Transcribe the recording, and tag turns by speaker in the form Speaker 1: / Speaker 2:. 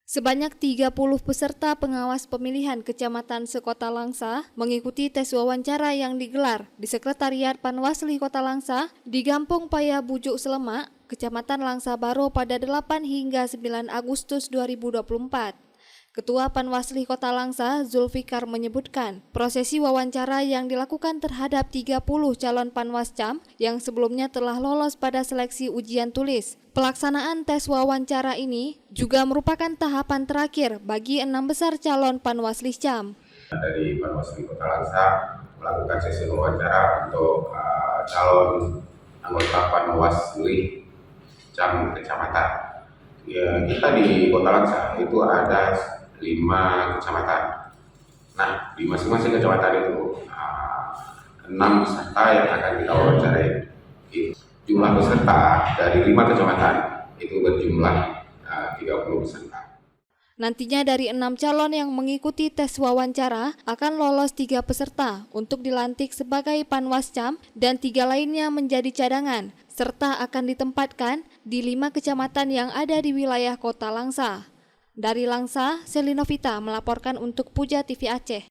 Speaker 1: Sebanyak 30 peserta pengawas pemilihan Kecamatan Sekota Langsa mengikuti tes wawancara yang digelar di Sekretariat Panwasli Kota Langsa di Gampung Paya Bujuk Selemak, Kecamatan Langsa Baro pada 8 hingga 9 Agustus 2024. Ketua Panwasli Kota Langsa, Zulfikar, menyebutkan prosesi wawancara yang dilakukan terhadap 30 calon panwascam yang sebelumnya telah lolos pada seleksi ujian tulis. Pelaksanaan tes wawancara ini juga merupakan tahapan terakhir bagi 6 besar calon panwasliscam.
Speaker 2: Dari Panwasli Kota Langsa melakukan sesi wawancara untuk calon anggota Panwasli Cam Kecamatan. Ya, kita di Kota Langsa itu ada 5 kecamatan. Nah, di masing-masing kecamatan itu 6 peserta yang akan kita wawancarai. Jumlah peserta dari 5 kecamatan itu berjumlah 30 peserta.
Speaker 1: Nantinya dari 6 calon yang mengikuti tes wawancara akan lolos 3 peserta untuk dilantik sebagai panwascam dan 3 lainnya menjadi cadangan, serta akan ditempatkan di 5 kecamatan yang ada di wilayah Kota Langsa. Dari Langsa, Selinovita melaporkan untuk Puja TV Aceh.